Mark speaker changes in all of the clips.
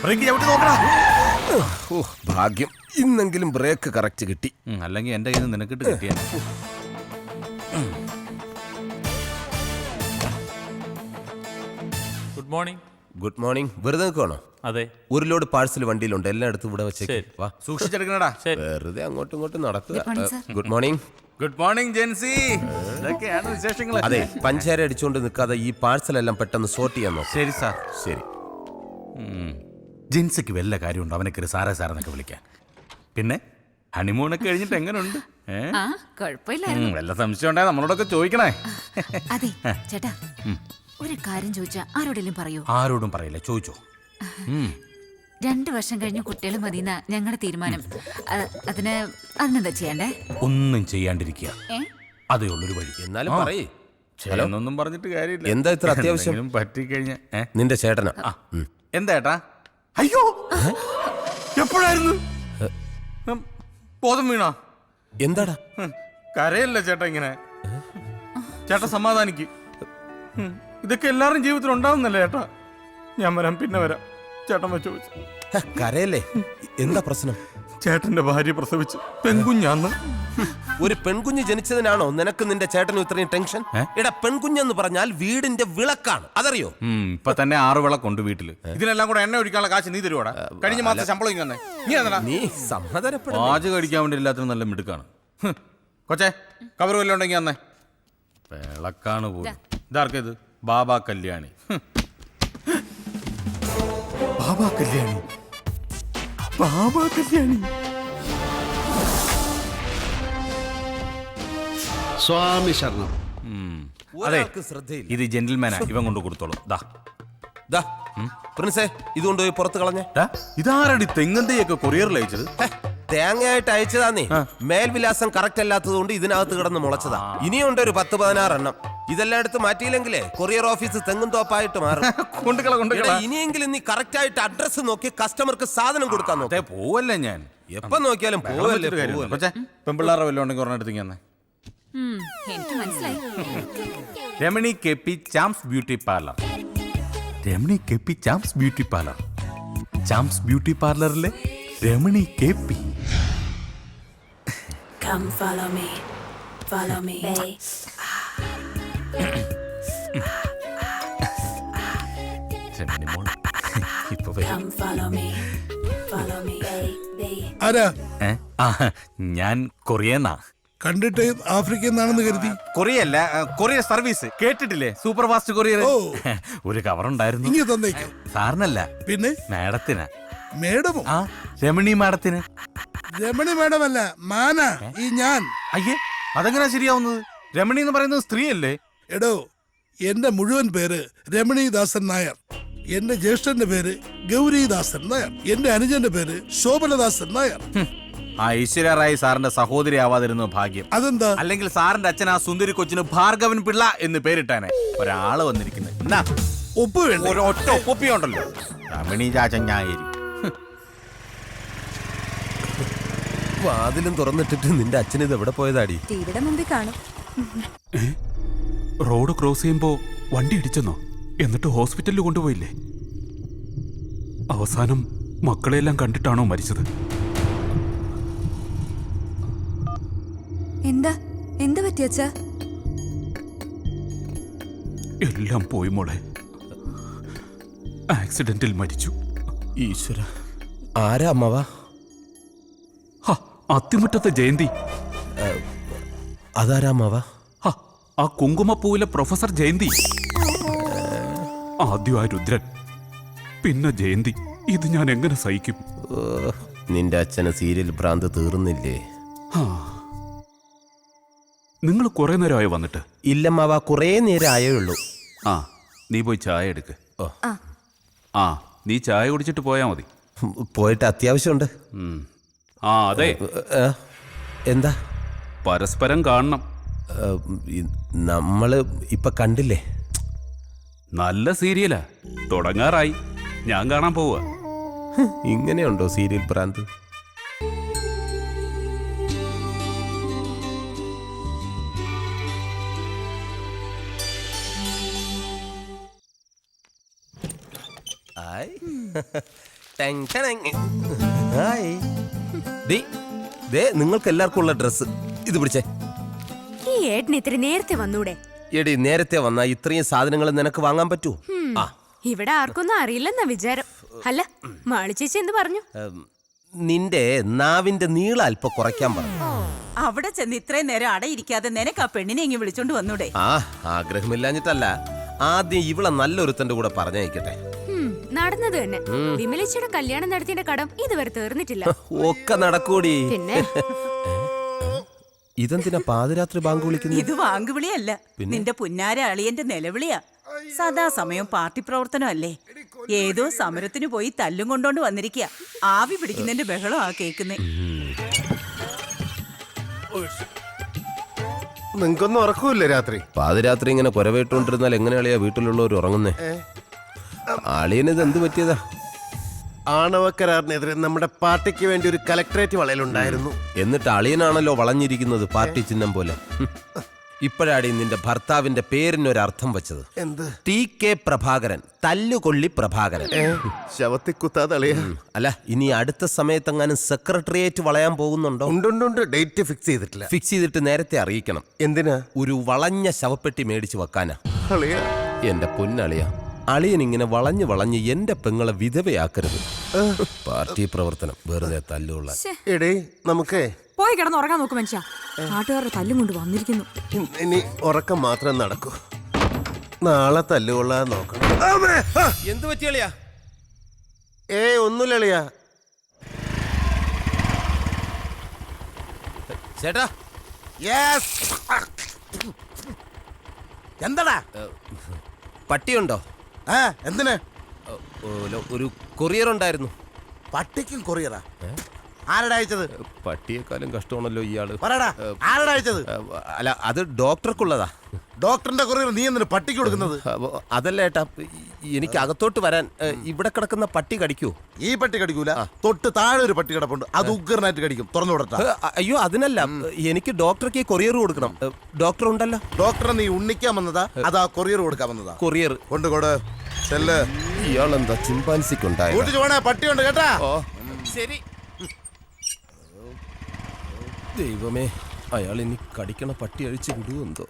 Speaker 1: Break ചവിട്ടി നോക്കടാ.
Speaker 2: ഭാഗ്യം, ഇന്നെങ്കിലും ബ്രേക്ക് കറക്റ്റ് കിട്ടി.
Speaker 1: അല്ലെങ്കിൽ എന്റെ കയ്യിൽ നിന്ന് നിനക്കിട്ട് കിട്ടിയ.
Speaker 3: Good morning.
Speaker 2: Good morning. വെറുതെ നിൽക്കുവാണോ?
Speaker 3: അതെ.
Speaker 2: ഒരു ലോഡ് പാഴ്സൽ വണ്ടിയിലുണ്ട്, എല്ലായിടത്തും ഇവിടെ വെച്ചേക്ക്.
Speaker 3: ശരി.
Speaker 2: വാ,
Speaker 1: സൂക്ഷിച്ചെടുക്കണടാ.
Speaker 2: വെറുതെ അങ്ങോട്ടും ഇങ്ങോട്ടും നടക്കുക. Good morning.
Speaker 1: Good morning gen Z. ഇതൊക്കെയാണ് വിശേഷങ്ങൾ.
Speaker 2: അതെ, പഞ്ചാര അടിച്ചുകൊണ്ട് നിൽക്കാതെ ഈ പാഴ്സൽ എല്ലാം പെട്ടെന്ന് സോർട്ട് ചെയ്യാൻ നോക്കാം.
Speaker 1: ശരി സാർ.
Speaker 2: ശരി.
Speaker 1: ജിൻസിക്ക് വല്ല കാര്യമുണ്ടോ അവനൊക്കെ സാറേ സാറെന്നൊക്കെ വിളിക്കാൻ? പിന്നെ ഹണിമൂണൊക്കെ കഴിഞ്ഞിട്ട് എങ്ങനെയുണ്ട്? വല്ല സംശയം ഉണ്ടായ നമ്മളോടൊക്കെ ചോദിക്കണേ.
Speaker 4: അതെ ചേട്ടാ, ഒരു കാര്യം ചോദിച്ചാ ആരോടെങ്കിലും പറയൂ?
Speaker 1: ആരോടും പറയില്ല, ചോദിച്ചോ.
Speaker 4: 2 വർഷം കഴിഞ്ഞ് കുട്ടികൾ മതിയെന്ന ഞങ്ങളുടെ തീരുമാനം. അതിനെന്താ ചെയ്യണ്ടേ?
Speaker 1: ഒന്നും ചെയ്യാണ്ടിരിക്കുക, അതേ ഉള്ളൊരു വഴി.
Speaker 2: എന്നാലും പറയേ.
Speaker 1: എന്നൊന്നും പറഞ്ഞിട്ട് കാര്യമില്ല.
Speaker 2: എന്താ ഇത്ര അത്യാവശ്യം?
Speaker 1: പറ്റിക്കഴിഞ്ഞ
Speaker 2: നിന്റെ ചേട്ടനാ.
Speaker 1: എന്താ ഏട്ടാ? അയ്യോ, എപ്പോഴായിരുന്നു ബോധം വീണാ?
Speaker 2: എന്താടാ?
Speaker 1: കരയല്ല ചേട്ടാ ഇങ്ങനെ. ചേട്ടാ സമാധാനിക്ക്. ഇതൊക്കെ എല്ലാവരും ജീവിതത്തിൽ ഉണ്ടാവുന്നല്ലേ ചേട്ടാ. ഞാൻ വരാം, പിന്നെ വരാം. ചേട്ടൻ വെച്ചു.
Speaker 2: കരയല്ലേ? എന്താ പ്രശ്നം?
Speaker 1: ചേട്ടന്റെ ഭാര്യ പ്രസവിച്ച് പെൺകുഞ്ഞാന്ന്.
Speaker 2: ഒരു പെൺകുഞ്ഞ് ജനിച്ചതിനാണോ നിനക്ക് നിന്റെ ചേട്ടനും ഇത്രയും ടെൻഷൻ? എടാ, പെൺകുഞ്ഞെന്ന് പറഞ്ഞാൽ വീടിന്റെ വിളക്കാണ്, അതറിയോ?
Speaker 1: ഇപ്പൊ തന്നെ 6 വിളക്കുണ്ട് വീട്ടില്. ഇതിനെല്ലാം കൂടെ എണ്ണ ഒഴിക്കാനുള്ള കാശ് നീ തരുവാടാ? കഴിഞ്ഞ മാസം ശമ്പളം ഇങ്ങനെ നീ
Speaker 2: സമാധാനപ്പെടും.
Speaker 1: പാചകം കഴിക്കാൻ വേണ്ടി എല്ലാത്തിനും നല്ല മിടുക്കാണ്. കൊച്ചേ, കവർ വല്ലതും ഉണ്ടെങ്കിൽ അന്നേ. വിളക്കാണ് പോലും. ഇതാർക്കേത്? ബാബാ കല്യാണി. ബാബാ കല്യാണി, ബാബാ കല്യാണി.
Speaker 5: സ്വാമി ശരണം.
Speaker 1: അതെ,
Speaker 2: ശ്രദ്ധയില്ല.
Speaker 1: ഇത് ജെന്റിൽമാനാ, ഇവൻ കൊണ്ട് കൊടുത്തോളൂ.
Speaker 2: പ്രിൻസേ, ഇതുകൊണ്ട് പോയി പുറത്ത് കളഞ്ഞേ.
Speaker 1: ഇതാരടി തെങ്ങന്തയൊക്കെ കൊറിയറിൽ അയച്ചത്?
Speaker 2: തേങ്ങയായിട്ട് അയച്ചതാന്നേ. മേൽവിലാസം കറക്റ്റ് അല്ലാത്തത് കൊണ്ട് ഇതിനകത്ത് കിടന്ന് മുളച്ചതാ. ഇനിയുണ്ട് ഒരു 10-16 എണ്ണം. ഇതെല്ലാം എടുത്ത് മാറ്റിയില്ലെങ്കിലേ കൊറിയർ ഓഫീസ് തെങ്ങും തോപ്പായിട്ട് മാറും. ഇനിയെങ്കിലും നീ കറക്റ്റ് ആയിട്ട് അഡ്രസ് നോക്കി കസ്റ്റമർക്ക് സാധനം കൊടുക്കാൻ നോക്കേ.
Speaker 1: പോവല്ലേ ഞാൻ
Speaker 2: എപ്പോ നോക്കിയാലും പോവല്ലേ.
Speaker 1: പെമ്പിള്ളാറ വല്ലതും ഉണ്ടെങ്കിൽ ഒരെണ്ണെടുത്തിങ്ങ.
Speaker 4: എനിക്ക് മനസ്സിലായി.
Speaker 1: Ramani KP Charms beauty parlour. Ramani KP Charms beauty parlour. Charms beauty പാർലറിലെ Ramani KP.
Speaker 6: Come follow me, follow me. Come follow me, follow me.
Speaker 5: ആരാ?
Speaker 1: ഞാൻ കൊറിയന്നാ.
Speaker 5: കണ്ടിട്ട് ആഫ്രിക്കയിൽ നിന്നാണെന്ന് കരുതി.
Speaker 1: കൊറിയല്ല, കൊറിയർ സർവീസ് കേട്ടിട്ടില്ലേ? Super fast courier. ഒരു കവർ ഉണ്ടായിരുന്നു.
Speaker 5: ഇനി തന്നേക്കാം.
Speaker 1: സാറിനല്ല,
Speaker 5: പിന്നെ
Speaker 1: മാഡത്തിനാ.
Speaker 5: മേഡമോ?
Speaker 1: രമണി മാഡത്തിന്.
Speaker 5: രമണി മേഡമല്ല, മാന ഈ ഞാൻ.
Speaker 1: അയ്യേ, അതെങ്ങനാ ശരിയാവുന്നത്? രമണി എന്ന് പറയുന്നത് സ്ത്രീയല്ലേ?
Speaker 5: എടോ, എന്റെ മുഴുവൻ പേര് രമണീദാസൻ നായർ. എന്റെ ജ്യേഷ്ഠന്റെ പേര് ഗൗരീദാസൻ നായർ. എന്റെ അനുജന്റെ പേര് ശോഭനദാസൻ നായർ.
Speaker 1: ആ ഐശ്വര്യ റായ് സാറിന്റെ സഹോദരി ആവാതിരുന്നു ഭാഗ്യം.
Speaker 5: അതെന്താ?
Speaker 1: അല്ലെങ്കിൽ സാറിന്റെ അച്ഛൻ ആ സുന്ദരി കൊച്ചിന് ഭാർഗവൻ പിള്ള എന്ന് പേരിട്ടാനെ. ഒരാള് വന്നിരിക്കുന്നത്. എന്നാ
Speaker 5: ഒപ്പ് വേണ്ട?
Speaker 1: ഒറ്റ ഒപ്പിയുണ്ടല്ലോ. രമണി ചാച്ചൻ ഞായരി.
Speaker 2: വാതിലും തുറന്നിട്ടിട്ട് നിന്റെ അച്ഛൻ ഇത് എവിടെ പോയതാടി?
Speaker 4: ടിവിയുടെ മുമ്പിൽ കാണും.
Speaker 7: റോഡ് ക്രോസ് ചെയ്യുമ്പോ വണ്ടി ഇടിച്ചെന്നോ? എന്നിട്ട് ഹോസ്പിറ്റലിൽ കൊണ്ടുപോയില്ലേ? അവസാനം മക്കളെല്ലാം കണ്ടിട്ടാണോ മരിച്ചത്?
Speaker 4: എന്താ പറ്റിയച്ചാ?
Speaker 7: എല്ലാം പോയി മോളെ. ആക്സിഡന്റിൽ മരിച്ചു.
Speaker 2: ഈശ്വര, ആരാ അമ്മവാ?
Speaker 7: അത്തിമുറ്റത്തെ ജയന്തി.
Speaker 2: അതാരാ അമ്മവാ?
Speaker 7: ആ കുങ്കുമപ്പൂവിലെ പ്രൊഫസർ ജയന്തി. ആദ്യം ആ രുദ്രൻ, പിന്നെ ജയന്തി. ഇത് ഞാൻ എങ്ങനെ സഹിക്കും?
Speaker 2: നിന്റെ അച്ഛന് സീരിയൽ ഭ്രാന്ത് തീർന്നില്ലേ?
Speaker 7: നിങ്ങൾ കുറെ നേരമായി വന്നിട്ട്?
Speaker 2: ഇല്ലമ്മാവാ, കുറേ നേരം ആയേ ഉള്ളൂ.
Speaker 7: നീ പോയി ചായ എടുക്ക്. നീ ചായ കുടിച്ചിട്ട് പോയാ മതി.
Speaker 2: പോയിട്ട് അത്യാവശ്യമുണ്ട്.
Speaker 7: അതെ.
Speaker 2: എന്താ?
Speaker 7: പരസ്പരം കാണണം.
Speaker 2: നമ്മള് ഇപ്പൊ കണ്ടില്ലേ?
Speaker 7: നല്ല സീരിയലാ, തുടങ്ങാറായി. ഞാൻ കാണാൻ പോവാ.
Speaker 2: ഇങ്ങനെയുണ്ടോ സീരിയൽ ഭ്രാന്ത്? ടെങ് ടെങ്. ഹായ്. ദേ നിങ്ങൾക്ക് എല്ലാവർക്കും ഉള്ള ഡ്രസ്സ് ഇത് പിടിച്ചേ.
Speaker 3: ഈ ഏട്ടന് ഇത്തിരി നേരത്തെ വന്നൂടെ?
Speaker 2: എടി നേരത്തെ വന്നാ ഇത്രയും സാധനങ്ങൾ നിനക്ക് വാങ്ങാൻ പറ്റൂ? ആ
Speaker 3: ഇവിടെ ആർക്കൊന്നും അറിയില്ലെന്നാ വിചാരം. അല്ല, മാളി ചേച്ചി എന്ത് പറഞ്ഞു?
Speaker 2: നിന്റെ നാവിന്റെ നീളം അല്പം കുറയ്ക്കാൻ പറഞ്ഞു.
Speaker 8: അവിടെ ചെന്ന് ഇത്രയും നേരം അടയിരിക്കാതെ നിനക്ക് ആ പെണ്ണിനെ ഇങ്ങ് വിളിച്ചോണ്ട് വന്നൂടെ?
Speaker 2: ആ ആഗ്രഹമില്ലാഞ്ഞിട്ടല്ല, ആദ്യം ഇവളെ നല്ലൊരുത്തന്റെ കൂടെ പറഞ്ഞയക്കട്ടെ.
Speaker 3: നടന്നത് തന്നെ. വിമലേച്ചിയുടെ കല്യാണം നടത്തിയ കടം ഇതുവരെ തീർന്നിട്ടില്ല.
Speaker 2: ഒക്കെ നടക്കൂടി.
Speaker 3: പിന്നെ
Speaker 2: ഇതെന്തിനാ പാതിരാത്രി ബാങ്ക് വിളിക്കുന്നത്?
Speaker 8: ഇത് വാങ്കുവിളിയല്ല, നിന്റെ പുന്നാര അളിയന്റെ നിലവിളിയാ. സദാസമയം പാർട്ടി പ്രവർത്തനം അല്ലേ? ഏതോ സമരത്തിന് പോയി തല്ലും കൊണ്ടോണ്ട് വന്നിരിക്കുക. ആവി പിടിക്കുന്നതിന്റെ ബഹളം ആ കേക്കുന്നേ.
Speaker 9: നിങ്ങൾക്കൊന്നും ഉറക്കൂല്ലേ രാത്രി?
Speaker 2: പാതിരാത്രി ഇങ്ങനെ കുരവേട്ടുകൊണ്ടിരുന്നാൽ എങ്ങനെയാളിയാ വീട്ടിലുള്ളവർ ഉറങ്ങുന്നേ? അളിയനിത് എന്ത് പറ്റിയതാ?
Speaker 9: ആണവക്കരാറിനെതിരെ നമ്മുടെ പാർട്ടിക്ക് വേണ്ടി ഒരു കലക്ടറേറ്റ് വളയലുണ്ടായിരുന്നു.
Speaker 2: എന്നിട്ട് അളിയനാണല്ലോ വളഞ്ഞിരിക്കുന്നത് പാർട്ടി ചിഹ്നം പോലെ. ഇപ്പോഴാടി നിന്റെ ഭർത്താവിന്റെ പേരിനൊരർത്ഥം വെച്ചത്.
Speaker 9: എന്ത്?
Speaker 2: TK പ്രഭാകരൻ, തല്ലുകൊള്ളി പ്രഭാകരൻ.
Speaker 9: ശവത്തി കുത്താതെ അളിയ.
Speaker 2: അല്ല, ഇനി അടുത്ത സമയത്തെങ്ങാനും സെക്രട്ടേറിയറ്റ് വളയാൻ പോകുന്നുണ്ടോ?
Speaker 9: ഉണ്ട്. ഡേറ്റ് ഫിക്സ് ചെയ്തിട്ടില്ല.
Speaker 2: ഫിക്സ് ചെയ്തിട്ട് നേരത്തെ അറിയിക്കണം.
Speaker 9: എന്തിനാ?
Speaker 2: ഒരു വളഞ്ഞ ശവപ്പെട്ടി മേടിച്ചു വെക്കാനാ.
Speaker 9: അളിയ,
Speaker 2: എന്റെ പൊന്നളിയ, അളിയൻ ഇങ്ങനെ വളഞ്ഞ് എന്റെ പെങ്ങളെ വിധവയാക്കരുത്. പാർട്ടി പ്രവർത്തനം വെറുതെ തല്ലുള്ള.
Speaker 9: എടേ നമുക്കേ
Speaker 4: പോയി കിടന്ന് ഉറങ്ങാൻ നോക്കും മനുഷ്യ. നാട്ടുകാരുടെ തല്ലും കൊണ്ട് വന്നിരിക്കുന്നു.
Speaker 9: ഇനി ഉറക്കം മാത്രം നടക്കൂ. നാളെ തല്ലുകൊള്ളാൻ നോക്കണം.
Speaker 2: എന്ത് പറ്റിയളിയാ?
Speaker 9: ഒന്നുമില്ല അളിയ.
Speaker 2: ചേട്ടാ,
Speaker 5: എന്താടാ?
Speaker 2: പട്ടിയുണ്ടോ?
Speaker 5: എന്തിന്?
Speaker 2: ഒരു കൊറിയർ ഉണ്ടായിരുന്നു.
Speaker 5: പട്ടിക്കും കൊറിയറാ? ആരുടെ അയച്ചത്?
Speaker 2: പട്ടിയെക്കാളും കഷ്ടമാണല്ലോ ഇയാള്.
Speaker 5: പറയടാ, ആരുടെ അയച്ചത്?
Speaker 2: അല്ല, അത് ഡോക്ടർക്കുള്ളതാ.
Speaker 5: ഡോക്ടറിന്റെ കൊറിയർ നീ എന്തിനു പട്ടിക്ക് കൊടുക്കുന്നത്?
Speaker 2: അതല്ല ഏട്ടാ, എനിക്ക് അകത്തോട്ട് വരാൻ ഇവിടെ കിടക്കുന്ന പട്ടി കടിക്കൂ?
Speaker 5: ഈ പട്ടി കടിക്കൂല. തൊട്ട് താഴെ ഒരു പട്ടി കിടപ്പുണ്ട്, അത് ഉഗ്രനായിട്ട് കടിക്കും. തുറന്നു വിടട്ടാ.
Speaker 2: അയ്യോ, അതിനല്ല, എനിക്ക് ഡോക്ടർക്ക് കൊറിയർ കൊടുക്കണം. ഡോക്ടർ ഉണ്ടല്ലോ.
Speaker 5: ഡോക്ടറെ നീ ഉണ്ണിക്കാൻ വന്നതാ അതാ കൊറിയർ കൊടുക്കാൻ വന്നതാ?
Speaker 2: കൊറിയർ
Speaker 5: കൊണ്ടുകൊട്.
Speaker 2: ഇയാളെന്താ ചിമ്പാൻസിക്കുണ്ടായ?
Speaker 5: പട്ടിയുണ്ട് കേട്ടാ.
Speaker 2: ശരി. ദൈവമേ, അയാൾ ഇനി കടിക്കണ പട്ടി അഴിച്ച് വിടുവെന്തോ.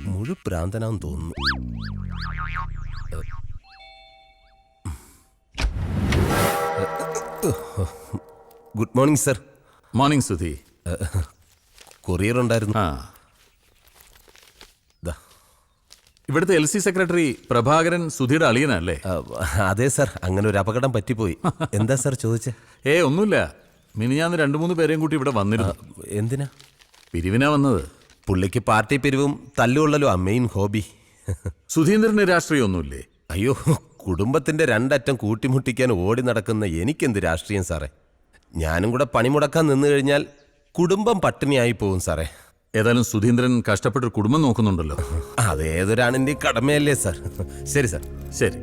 Speaker 2: മുഴുപ്രാന്തനാന്ന് തോന്നുന്നു. Good morning sir.
Speaker 7: Morning Sudhi.
Speaker 2: Courier ഉണ്ടായിരുന്നു.
Speaker 7: ആ, ഇവിടുത്തെ LC സെക്രട്ടറി പ്രഭാകരൻ സുധിയുടെ അളിയനല്ലേ?
Speaker 2: അതെ സർ, അങ്ങനെ ഒരു അപകടം പറ്റിപ്പോയി. എന്താ സർ ചോദിച്ചേ?
Speaker 7: ഒന്നുമില്ല. മിനിഞ്ഞാന്ന് 2-3 പേരെയും കൂട്ടി ഇവിടെ വന്നിരുന്നു.
Speaker 2: എന്തിനാ?
Speaker 7: പിരിവിനാ വന്നത്.
Speaker 2: പുള്ളിക്ക് പാർട്ടി പിരിവും തല്ലുകൊള്ളലോ മെയിൻ ഹോബി.
Speaker 7: സുധീന്ദ്രന് രാഷ്ട്രീയമൊന്നുമില്ലേ?
Speaker 2: അയ്യോ, കുടുംബത്തിന്റെ രണ്ടറ്റം കൂട്ടിമുട്ടിക്കാൻ ഓടി നടക്കുന്ന എനിക്കെന്ത് രാഷ്ട്രീയം സാറേ? ഞാനും കൂടെ പണിമുടക്കാൻ നിന്ന് കഴിഞ്ഞാൽ കുടുംബം പട്ടിണിയായി പോകും സാറേ.
Speaker 7: ഏതായാലും സുധീന്ദ്രൻ കഷ്ടപ്പെട്ടൊരു കുടുംബം നോക്കുന്നുണ്ടല്ലോ.
Speaker 2: അതേതൊരാണിന്റെ കടമയല്ലേ സാർ? ശരി സാർ.
Speaker 7: ശരി.